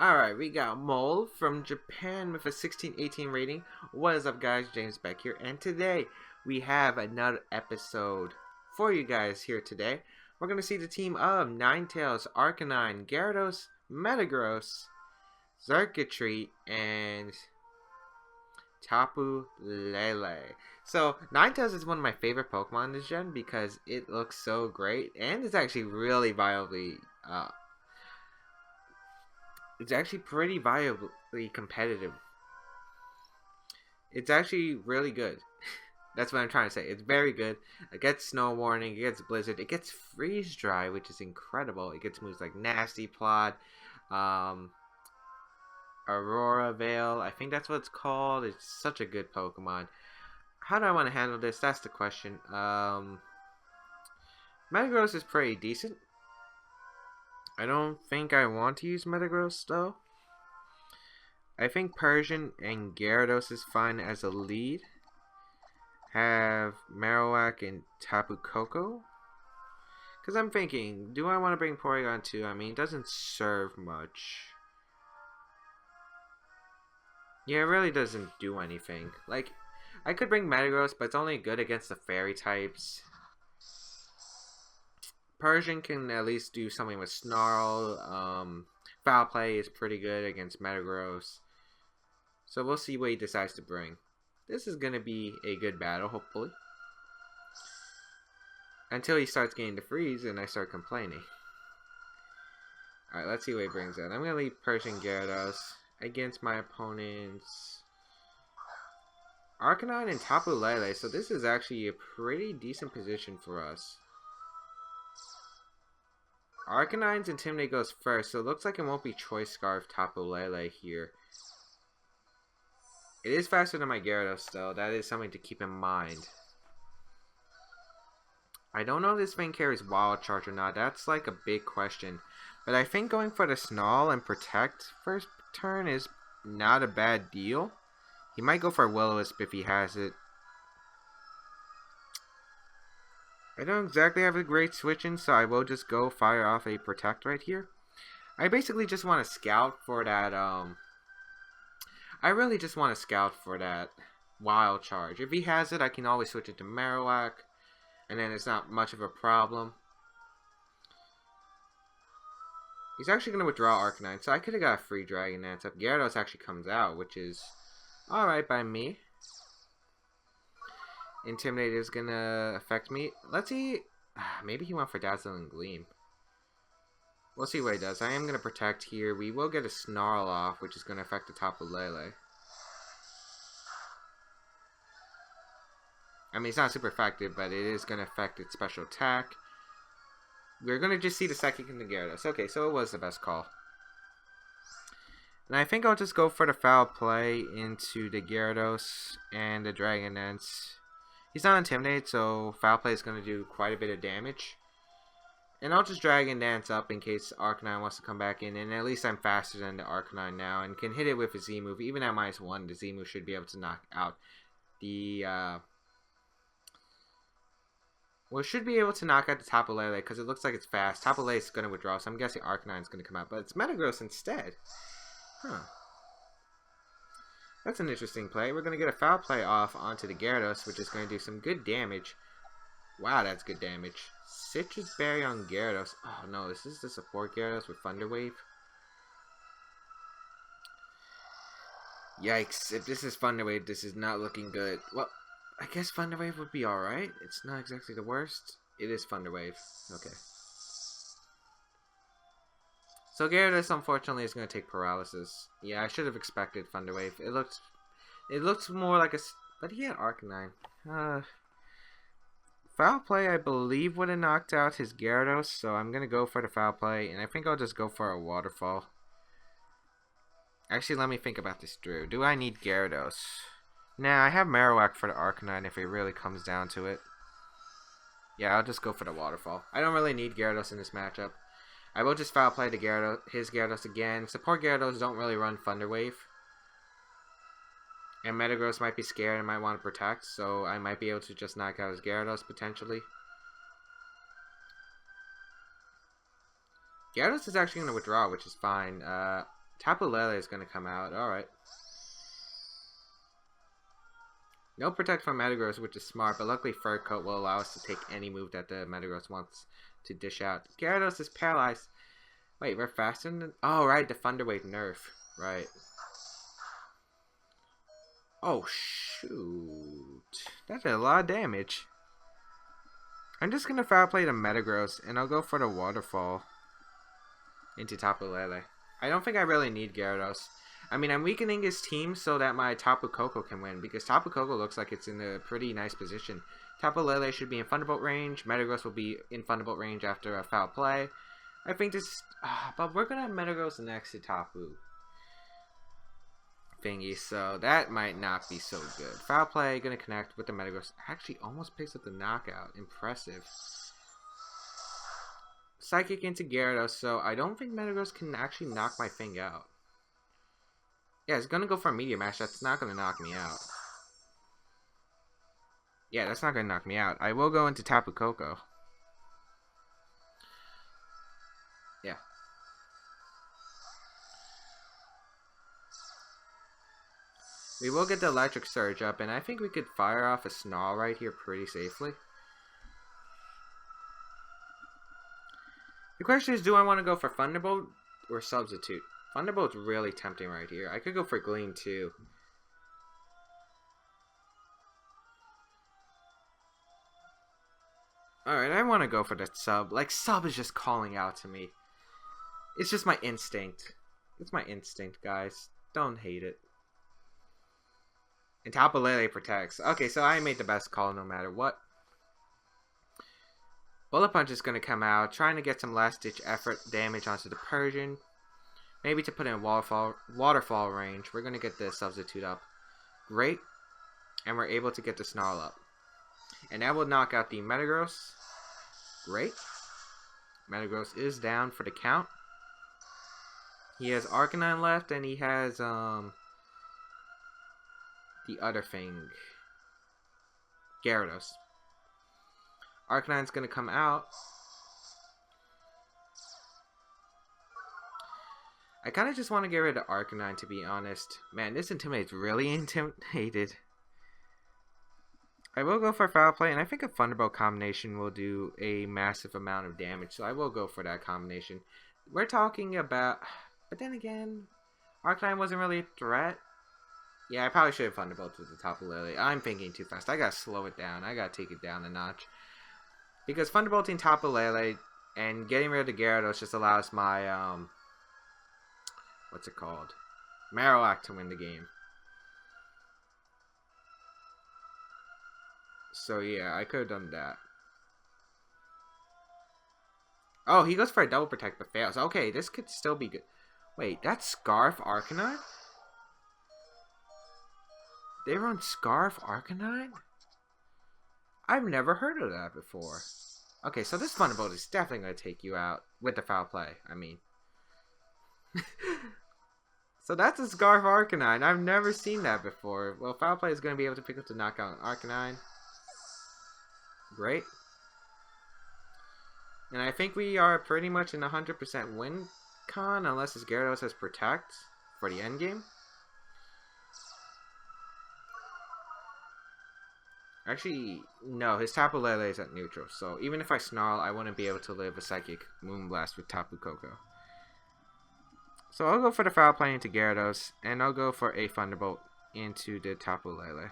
Alright, we got Mole from Japan with a 1618 rating. What is up, guys? James Baek here, and today we have another episode for you guys here today. We're going to see the team of Ninetales, Arcanine, Gyarados, Metagross, Xurkitree, and Tapu Lele. So, Ninetales is one of my favorite Pokemon this gen because it looks so great, and it's actually really viably it's actually pretty viably competitive. It's actually really good. That's what I'm trying to say. It's very good. It gets Snow Warning, it gets Blizzard, it gets Freeze Dry, which is incredible. It gets moves like Nasty Plot, Aurora Veil. I think that's what it's called. It's such a good Pokemon. How do I want to handle this? That's the question. Metagross is pretty decent. I don't think I want to use Metagross though. I think Persian and Gyarados is fine as a lead. Have Marowak and Tapu Koko. Because I'm thinking, do I want to bring Porygon2? I mean, it doesn't serve much. Yeah, it really doesn't do anything. Like, I could bring Metagross, but it's only good against the fairy types. Persian can at least do something with Snarl. Foul Play is pretty good against Metagross. So we'll see what he decides to bring. This is going to be a good battle, hopefully. Until he starts getting the freeze and I start complaining. Alright, let's see what he brings in. I'm going to leave Persian Gyarados against my opponents. Arcanine and Tapu Lele. So this is actually a pretty decent position for us. Arcanine's Intimidate goes first, so it looks like it won't be Choice Scarf Tapu Lele here. It is faster than my Gyarados though, that is something to keep in mind. I don't know if this thing carries Wild Charge or not, that's like a big question. But I think going for the Snarl and Protect first turn is not a bad deal. He might go for a Will-O-Wisp if he has it. I don't exactly have a great switch in, so I will just go fire off a Protect right here. I basically just want to scout for that, I really just want to scout for that Wild Charge. If he has it, I can always switch it to Marowak, and then it's not much of a problem. He's actually going to withdraw Arcanine, so I could have got a free Dragon Dance up. Gyarados actually comes out, which is alright by me. Intimidate is gonna affect me. Let's see. Maybe he went for Dazzling Gleam. We'll see what he does. I am gonna protect here. We will get a Snarl off, which is gonna affect the Tapu Lele. I mean, it's not super effective, but it is gonna affect its special attack. We're gonna just see the second in the Gyarados. Okay, so it was the best call. And I think I'll just go for the Foul Play into the Gyarados and the Dragon Dance. He's not Intimidate, so Foul Play is going to do quite a bit of damage. And I'll just Dragon Dance up in case Arcanine wants to come back in. And at least I'm faster than the Arcanine now and can hit it with a Z move. Even at -1, the Z move should be able to knock out the... Well, it should be able to knock out the Tapu Lele because it looks like it's fast. Tapu Lele is going to withdraw, so I'm guessing Arcanine is going to come out. But it's Metagross instead. Huh. That's an interesting play. We're going to get a Foul Play off onto the Gyarados, which is going to do some good damage. Wow, that's good damage. Citrus Berry on Gyarados. Oh no, this is the support Gyarados with Thunder Wave. Yikes, if this is Thunder Wave, this is not looking good. Well, I guess Thunder Wave would be alright. It's not exactly the worst. It is Thunder Wave. Okay. So Gyarados, unfortunately, is going to take Paralysis. Yeah, I should have expected Thunder Wave. It looks more like a... But he had Arcanine. Foul Play, I believe, would have knocked out his Gyarados, so I'm going to go for the Foul Play, and I think I'll just go for a Waterfall. Actually, let me think about this through. Do I need Gyarados? Nah, I have Marowak for the Arcanine if it really comes down to it. Yeah, I'll just go for the Waterfall. I don't really need Gyarados in this matchup. I will just Foul Play the his Gyarados again. Support Gyarados don't really run Thunder Wave. And Metagross might be scared and might want to protect, so I might be able to just knock out his Gyarados potentially. Gyarados is actually going to withdraw, which is fine. Tapu Lele is going to come out. Alright. No Protect from Metagross, which is smart, but luckily Fur Coat will allow us to take any move that the Metagross wants to dish out. Gyarados is paralyzed. Wait, we're faster than... Oh, right, the Thunder Wave nerf. Right. Oh, shoot. That did a lot of damage. I'm just going to Foul Play the Metagross, and I'll go for the Waterfall into Tapu Lele. I don't think I really need Gyarados. I mean, I'm weakening his team so that my Tapu Koko can win, because Tapu Koko looks like it's in a pretty nice position. Tapu Lele should be in Thunderbolt range. Metagross will be in Thunderbolt range after a Foul Play. I think this... but we're going to have Metagross next to Tapu thingy, so that might not be so good. Foul Play, going to connect with the Metagross. Actually, almost picks up the knockout. Impressive. Psychic into Gyarados, so I don't think Metagross can actually knock my thing out. Yeah, it's going to go for a Meteor Mash. That's not going to knock me out. Yeah, that's not going to knock me out. I will go into Tapu Koko. Yeah. We will get the Electric Surge up, and I think we could fire off a Snarl right here pretty safely. The question is, do I want to go for Thunderbolt or Substitute? Thunderbolt's really tempting right here. I could go for Gleam too. Alright, I want to go for the Sub. Like, Sub is just calling out to me. It's just my instinct. It's my instinct, guys. Don't hate it. And Tapu Lele protects. Okay, so I made the best call no matter what. Bullet Punch is going to come out, trying to get some last-ditch effort damage onto the Persian. Maybe to put in Waterfall range. We're going to get the Substitute up. Great. And we're able to get the Snarl up. And that will knock out the Metagross. Great. Metagross is down for the count. He has Arcanine left, and he has the other thing. Gyarados. Arcanine's going to come out. I kind of just want to get rid of Arcanine, to be honest. Man, this Intimidate's really intimidated. I will go for Foul Play, and I think a Thunderbolt combination will do a massive amount of damage, so I will go for that combination. We're talking about... But then again, Arcanine wasn't really a threat. Yeah, I probably should have Thunderbolted the Tapu Lele. I'm thinking too fast. I gotta slow it down. I gotta take it down a notch. Because Thunderbolting Tapu Lele and getting rid of the Gyarados just allows my, what's it called? Marowak to win the game. So yeah, I could have done that. Oh, he goes for a double protect but fails. Okay, this could still be good. Wait, that's Scarf Arcanine? They run Scarf Arcanine? I've never heard of that before. Okay, so this Thunderbolt is definitely going to take you out with the Foul Play, I mean. So that's a Scarf Arcanine. I've never seen that before. Well, Foul Play is going to be able to pick up the knockout on Arcanine. Great. And I think we are pretty much in 100% win con, unless his Gyarados has Protect for the endgame. Actually, no, his Tapu Lele is at neutral, so even if I Snarl, I wouldn't be able to live a Psychic Moonblast with Tapu Koko. So I'll go for the Foul Play into Gyarados, and I'll go for a Thunderbolt into the Tapu Lele.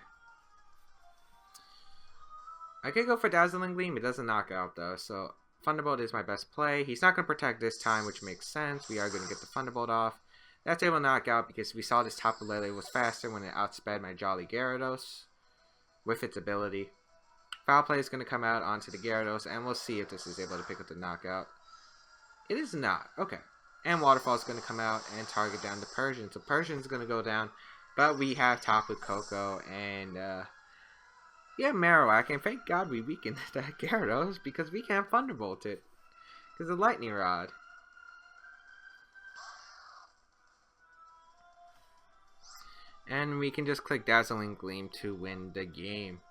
I could go for Dazzling Gleam, it doesn't knock out though, so Thunderbolt is my best play. He's not going to protect this time, which makes sense. We are going to get the Thunderbolt off. That's able to knock out because we saw this Tapu Lele was faster when it outsped my Jolly Gyarados with its ability. Foul Play is going to come out onto the Gyarados, and we'll see if this is able to pick up the knockout. It is not. Okay. And Waterfall is going to come out and target down the Persian. So Persian's going to go down, but we have Tapu Koko and yeah, Marowak, and thank God we weakened that Gyarados because we can't Thunderbolt it because of Lightning Rod. And we can just click Dazzling Gleam to win the game.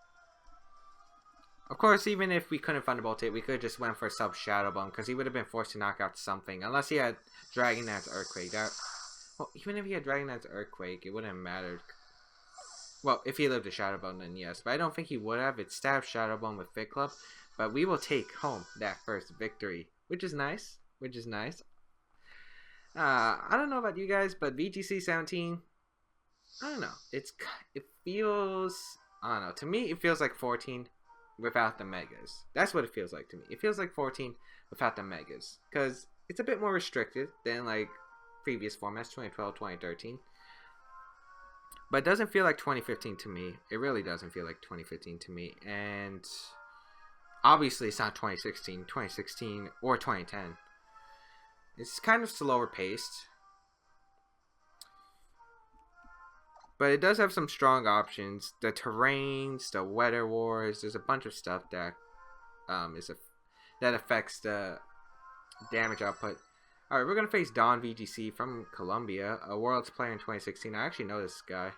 Of course, even if we couldn't Thunderbolt it, we could have just went for a Sub Shadow Bone because he would have been forced to knock out something. Unless he had Dragon Dance Earthquake. That Well, even if he had Dragonite's Earthquake, it wouldn't have mattered. Well, if he lived a Shadow Bone, then yes. But I don't think he would have. It stabbed Shadow Bone with Fit Club. But we will take home that first victory, which is nice. Which is nice. I don't know about you guys, but VGC 17, I don't know. It feels, I don't know. To me, it feels like 14 without the Megas. That's what it feels like to me. It feels like 14 without the Megas. Because it's a bit more restricted than like previous formats, 2012, 2013. But it doesn't feel like 2015 to me. It really doesn't feel like 2015 to me. And obviously it's not 2016, or 2010. It's kind of slower paced. But it does have some strong options. The terrains, the weather wars, there's a bunch of stuff that that affects the damage output. Alright, we're going to face Don VGC from Colombia, a Worlds player in 2016. I actually know this guy.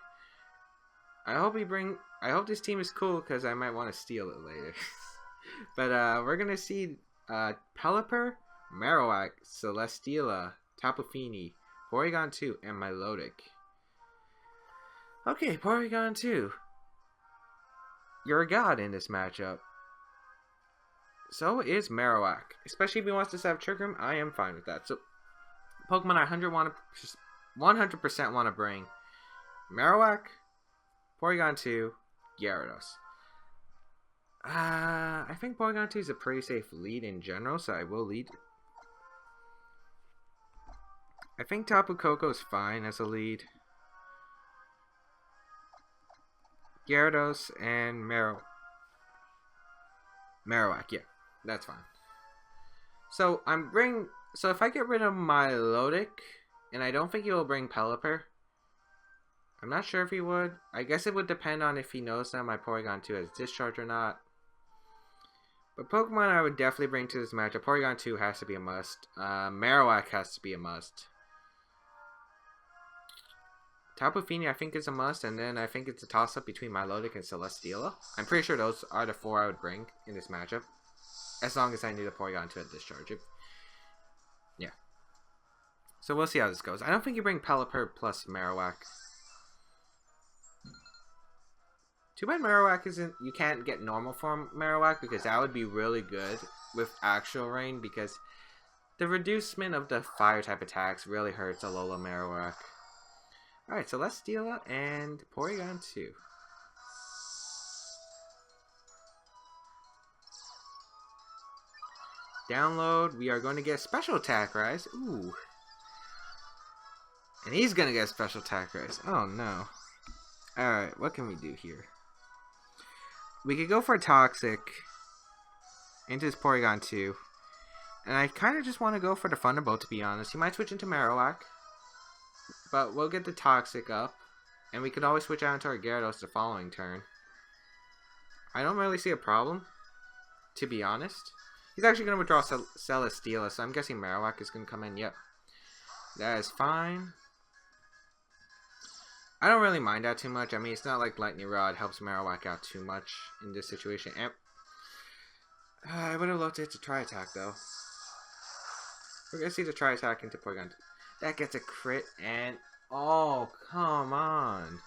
I hope this team is cool because I might want to steal it later. But we're going to see Pelipper, Marowak, Celesteela, Tapu, Porygon2, and Milotic. Okay, Porygon2. You're a god in this matchup. So is Marowak. Especially if he wants to set up Trick Room, I am fine with that. So, Pokemon I 100% want to bring Marowak, Porygon2, Gyarados. I think Porygon2 is a pretty safe lead in general, so I will lead. I think Tapu Koko is fine as a lead. Gyarados and Marowak, yeah, that's fine. So so if I get rid of Milotic, and I don't think he will bring Pelipper. I'm not sure if he would. I guess it would depend on if he knows that my Porygon2 has Discharge or not. But Pokemon I would definitely bring to this matchup. Porygon2 has to be a must. Marowak has to be a must. Tapu I think is a must, and then I think it's a toss-up between Milotic and Celesteela. I'm pretty sure those are the four I would bring in this matchup. As long as I need a Porygon2 at Discharge. Yeah. So we'll see how this goes. I don't think you bring Pelipper plus Marowak. Too bad Marowak isn't... You can't get normal form Marowak, because that would be really good with actual rain, because the reducement of the fire type attacks really hurts Alola Marowak. Alright, so Celesteela and Porygon2. Download, we are going to get Special Attack Rise. Ooh. And he's going to get Special Attack Rise. Oh no. Alright, what can we do here? We could go for Toxic into his Porygon2. And I kind of just want to go for the Thunderbolt, to be honest. He might switch into Marowak. But we'll get the Toxic up. And we could always switch out into our Gyarados the following turn. I don't really see a problem, to be honest. He's actually going to withdraw Celesteela, so I'm guessing Marowak is going to come in. Yep. That is fine. I don't really mind that too much. I mean, it's not like Lightning Rod helps Marowak out too much in this situation. And, I would have loved it to Tri Attack, though. We're going to see the Tri Attack into Porygon. That gets a crit, and... Oh, come on.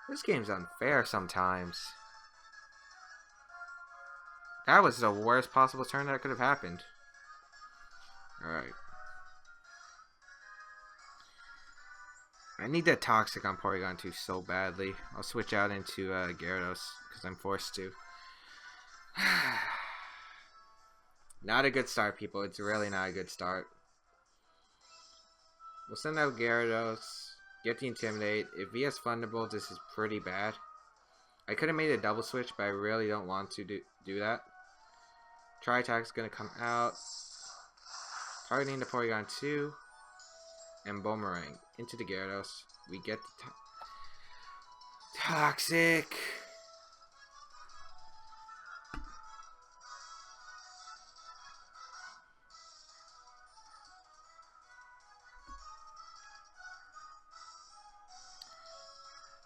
This game's unfair sometimes. That was the worst possible turn that could have happened. Alright. I need that Toxic on Porygon2 so badly. I'll switch out into Gyarados, because I'm forced to. Not a good start, people. It's really not a good start. We'll send out Gyarados. Get the Intimidate. If he has Thunderbolt, this is pretty bad. I could have made a double switch, but I really don't want to do that. Tri-Attack is going to come out. Targeting the Porygon2. And Bonemerang into the Gyarados. We get the Toxic.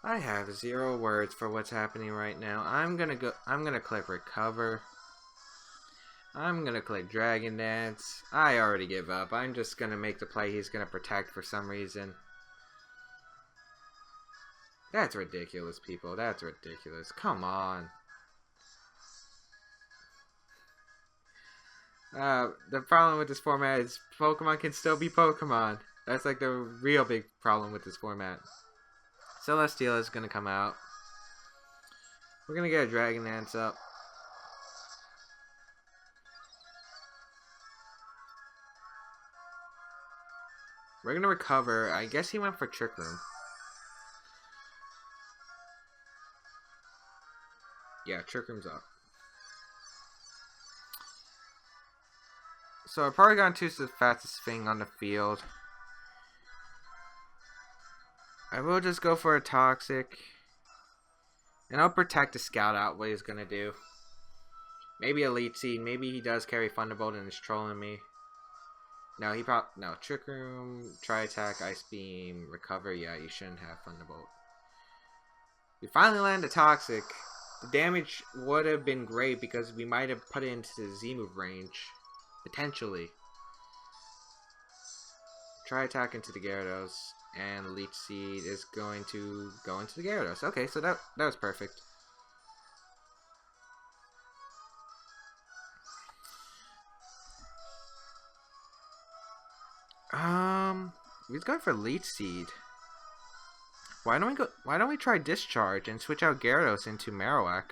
I have 0 words for what's happening right now. I'm gonna click recover. I'm gonna click Dragon Dance. I already give up. I'm just gonna make the play he's gonna protect for some reason. That's ridiculous, people. That's ridiculous. Come on. The problem with this format is Pokemon can still be Pokemon. That's like the real big problem with this format. Celesteela is gonna come out. We're gonna get a Dragon Dance up. We're gonna recover. I guess he went for Trick Room. Yeah, Trick Room's up. So our Porygon2 is the fastest thing on the field. I will just go for a Toxic. And I'll protect the Scout out what he's gonna do. Maybe a Leech Seed. Maybe he does carry Thunderbolt and is trolling me. No, he probably... No, Trick Room, Tri Attack, Ice Beam, Recover. Yeah, you shouldn't have Thunderbolt. We finally land a Toxic. The damage would have been great because we might have put it into the Z-move range. Potentially. Tri Attack into the Gyarados. And Leech Seed is going to go into the Gyarados. Okay, so that was perfect. He's going for Leech Seed. Why don't we try Discharge and switch out Gyarados into Marowak?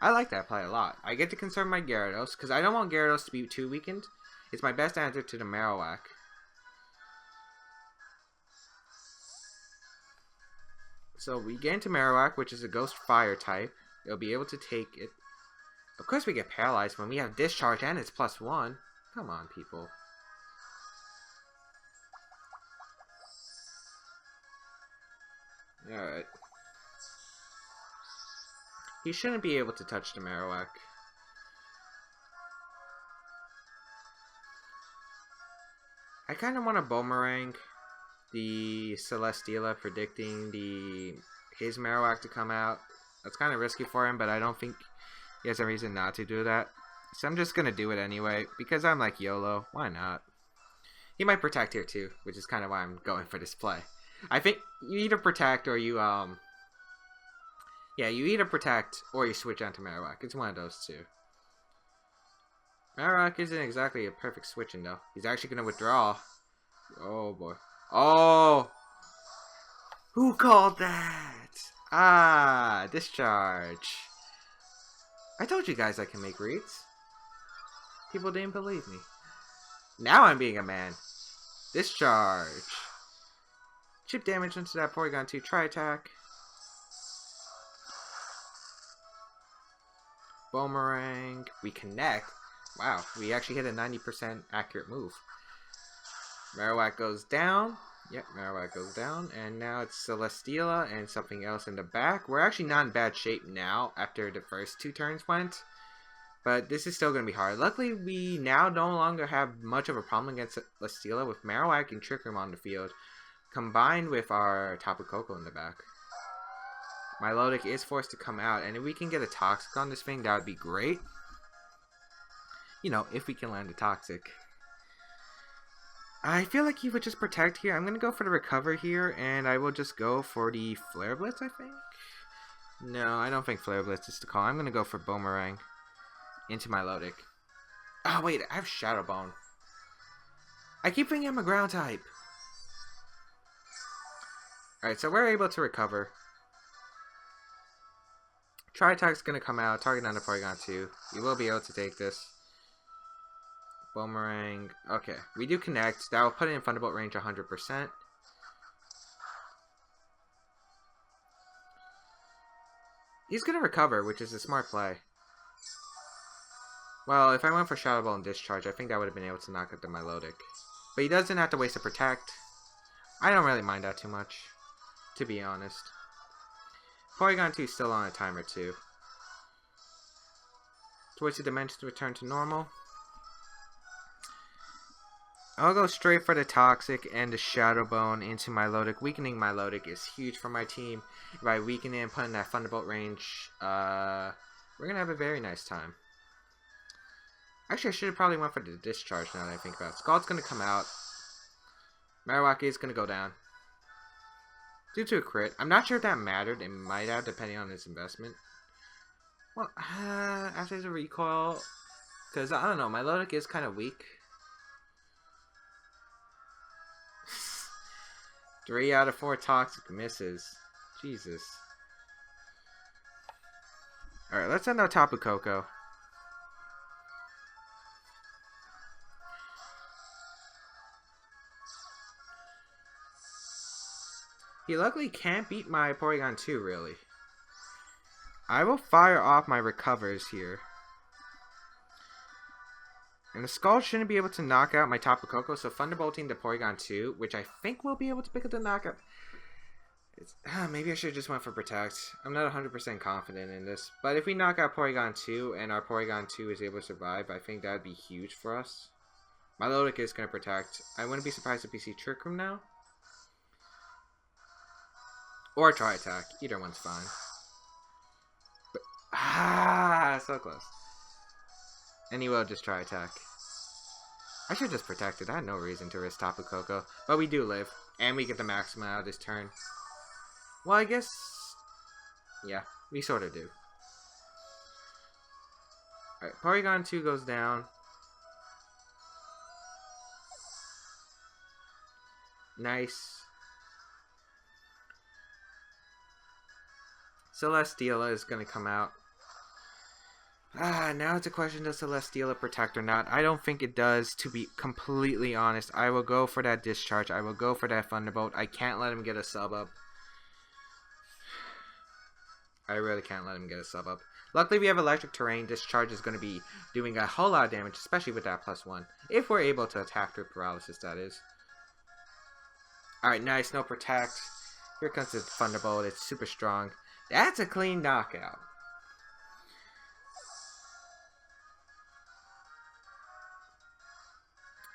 I like that play a lot. I get to conserve my Gyarados because I don't want Gyarados to be too weakened. It's my best answer to the Marowak. So we get into Marowak, which is a Ghost Fire type. It'll be able to take it. Of course we get paralyzed when we have Discharge and it's +1. Come on, people. Alright. He shouldn't be able to touch the Marowak. I kind of want to Bonemerang the Celesteela, predicting his Marowak to come out. That's kind of risky for him, but I don't think he has a reason not to do that. So I'm just going to do it anyway, because I'm like YOLO. Why not? He might protect here too, which is kind of why I'm going for this play. I think you either protect or you, yeah, you either protect or you switch onto Marowak. It's one of those two. Marowak isn't exactly a perfect switching though. He's actually going to withdraw. Oh boy. Oh! Who called that? Ah, Discharge. I told you guys I can make reads. People didn't believe me. Now I'm being a man. Discharge. Chip damage into that Porygon2 Tri Attack. Bonemerang. We connect. Wow, we actually hit a 90% accurate move. Marowak goes down. Yep, Marowak goes down. And now it's Celesteela and something else in the back. We're actually not in bad shape now after the first 2 turns went. But this is still going to be hard. Luckily, we now no longer have much of a problem against Celesteela with Marowak and Trick Room on the field. Combined with our Tapu Koko in the back. Milotic is forced to come out. And if we can get a Toxic on this thing, that would be great. You know, if we can land a Toxic. I feel like he would just protect here. I'm going to go for the recover here, and I will just go for the Flare Blitz, I think. No, I don't think Flare Blitz is the call. I'm going to go for Bonemerang into Milotic. Oh, wait, I have Shadow Bone. I keep thinking I'm a ground type. Alright, so we're able to recover. Tri Attack's going to come out, target on the Porygon2. You will be able to take this. Bonemerang. Okay, we do connect. That will put it in Thunderbolt range 100%. He's going to recover, which is a smart play. Well, if I went for Shadow Ball and Discharge, I think I would have been able to knock out the Milotic. But he doesn't have to waste a Protect. I don't really mind that too much, to be honest. Porygon2 is still on a timer too. Twisted Dimensions return to normal. I'll go straight for the Toxic and the Shadow Bone into Milotic. Weakening Milotic is huge for my team. If I weaken it and put in that Thunderbolt range, we're going to have a very nice time. Actually, I should have probably went for the Discharge now that I think about it. Scald's going to come out. Marowak is going to go down. Due to a crit. I'm not sure if that mattered. It might have, depending on his investment. Well, after the recoil, because I don't know, my Lodic is kind of weak. 3 out of 4 toxic misses. Jesus. Alright, let's send out Tapu Koko. He luckily can't beat my Porygon2, really. I will fire off my recovers here. And the Skull shouldn't be able to knock out my Tapu Koko, so Thunderbolting the Porygon2, which I think will be able to pick up the knockout. Maybe I should have just went for Protect. I'm not 100% confident in this. But if we knock out Porygon2 and our Porygon2 is able to survive, I think that would be huge for us. My Lodic is going to Protect. I wouldn't be surprised if we see Trick Room now. Or Try Attack. Either one's fine. But, so close. And he will just Try Attack. I should just protect it. I had no reason to risk Tapu Koko. But we do live. And we get the maximum out of this turn. Well, I guess... yeah, we sort of do. Alright, Porygon2 goes down. Nice. Celesteela is going to come out. Now it's a question, does Celesteela protect or not? I don't think it does, to be completely honest. I will go for that Discharge. I will go for that Thunderbolt. I can't let him get a sub up. I really can't let him get a sub up. Luckily, we have Electric Terrain. Discharge is going to be doing a whole lot of damage, especially with that +1. If we're able to attack through Paralysis, that is. Alright, nice. No Protect. Here comes the Thunderbolt. It's super strong. That's a clean knockout.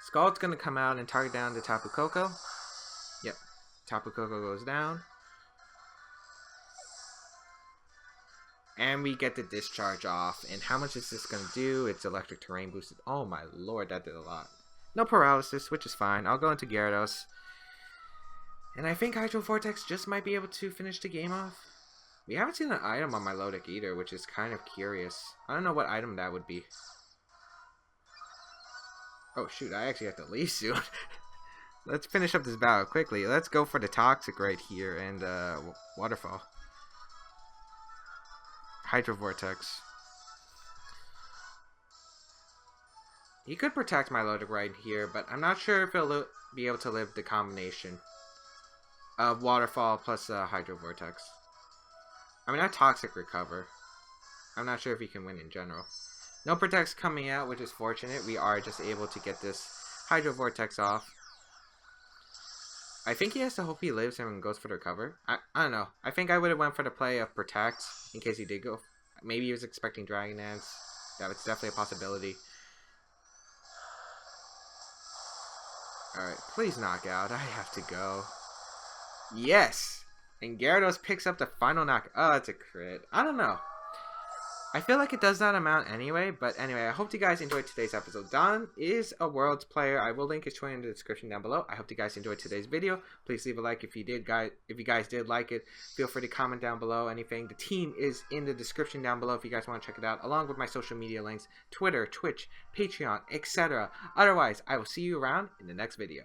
Scald's going to come out and target down the Tapu Koko. Yep. Tapu Koko goes down. And we get the Discharge off. And how much is this going to do? It's Electric Terrain boosted. Oh my lord, that did a lot. No Paralysis, which is fine. I'll go into Gyarados. And I think Hydro Vortex just might be able to finish the game off. We haven't seen an item on my Lodic either, which is kind of curious. I don't know what item that would be. Oh shoot, I actually have to leave soon. Let's finish up this battle quickly. Let's go for the Toxic right here and Waterfall. Hydro Vortex. He could protect my Lodic right here, but I'm not sure if he'll be able to live the combination of Waterfall plus Hydro Vortex. I mean, not Toxic Recover. I'm not sure if he can win in general. No Protect's coming out, which is fortunate. We are just able to get this Hydro Vortex off. I think he has to hope he lives and goes for the recover. I don't know. I think I would have went for the play of Protect in case he did go. Maybe he was expecting Dragon Dance. That was definitely a possibility. Alright, please knock out. I have to go. Yes! And Gyarados picks up the final knock. Oh, it's a crit. I don't know. I feel like it does not amount anyway, but anyway, I hope you guys enjoyed today's episode. Don is a Worlds player. I will link his Twitter in the description down below. I hope you guys enjoyed today's video. Please leave a like if you did, guys. If you guys did like it, feel free to comment down below anything. The team is in the description down below if you guys want to check it out, along with my social media links, Twitter, Twitch, Patreon, etc. Otherwise, I will see you around in the next video.